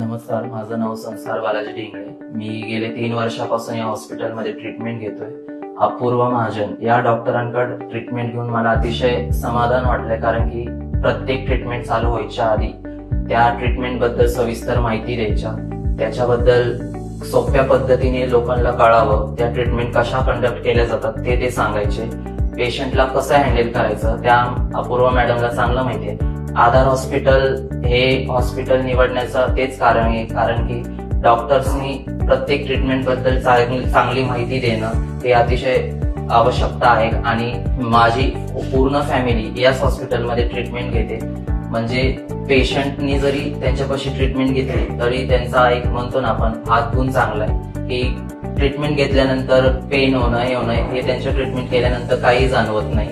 नमस्कार, माझं नाव संसार बालाजी ढिंगळे. मी गेले 3 वर्षापासून या हॉस्पिटलमध्ये ट्रीटमेंट घेतोय. अपूर्व महाजन या डॉक्टरांकडे ट्रीटमेंट घेऊन मला अतिशय समाधान वाटलंय, कारण की प्रत्येक ट्रीटमेंट चालू व्हायच्या आधी त्या ट्रीटमेंट बद्दल सविस्तर माहिती द्यायच्या, त्याच्याबद्दल सोप्या पद्धतीने लोकांना कळावं, त्या ट्रीटमेंट कशा कंडक्ट केल्या जातात ते सांगायचे, पेशंटला कसं हँडल करायचं त्या अपूर्व मॅडमला चांगलं माहितीये. आधार हॉस्पिटल हे हॉस्पिटल निवडण्याचं तेच कारण आहे, कारण की डॉक्टर्सनी प्रत्येक ट्रीटमेंट बद्दल चांगली माहिती देणं हे अतिशय आवश्यकता आहे. आणि माझी पूर्ण फॅमिली याच हॉस्पिटलमध्ये ट्रीटमेंट घेते. म्हणजे पेशंटनी जरी त्यांच्यापाशी ट्रीटमेंट घेतली तरी त्यांचा एक म्हणतो ना आपण हात गुण चांगला आहे, की ट्रीटमेंट घेतल्यानंतर पेन होणं हे त्यांच्या ट्रीटमेंट केल्यानंतर काही जाणवत नाही.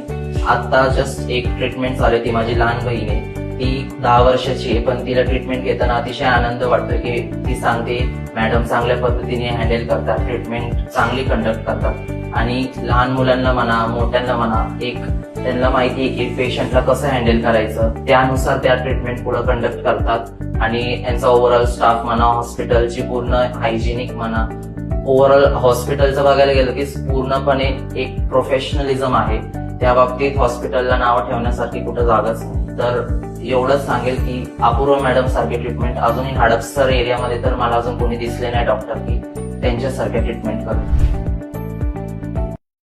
आता जस्ट एक ट्रीटमेंट चालू आहे, ती माझी लहान बहीण आहे, ती 10 वर्षाची आहे, पण तिला ट्रीटमेंट घेताना अतिशय आनंद वाटतो की ती सांगते मॅडम चांगल्या पद्धतीने हँडल करतात, ट्रीटमेंट चांगली कंडक्ट करतात. आणि लहान मुलांना म्हणा मोठ्यांना म्हणा एक त्यांना माहिती आहे की पेशंटला कसं हँडल करायचं, त्यानुसार त्या ट्रीटमेंट पुढे कंडक्ट करतात. आणि यांचा ओव्हरऑल स्टाफ म्हणा, हॉस्पिटलची पूर्ण हायजिनिक म्हणा, ओव्हरऑल हॉस्पिटलचं बघायला गेलं की पूर्णपणे एक प्रोफेशनलिझम आहे. त्या बाबतीत हॉस्पिटलला नाव ठेवण्यासारखी कुठं जागाच नाही. तर एवढंच सांगेल की अपूर्व मॅडम सारखे ट्रीटमेंट अजूनही हडपसर एरियामध्ये तर मला अजून कोणी दिसले नाही डॉक्टर की त्यांच्यासारखे ट्रीटमेंट करत.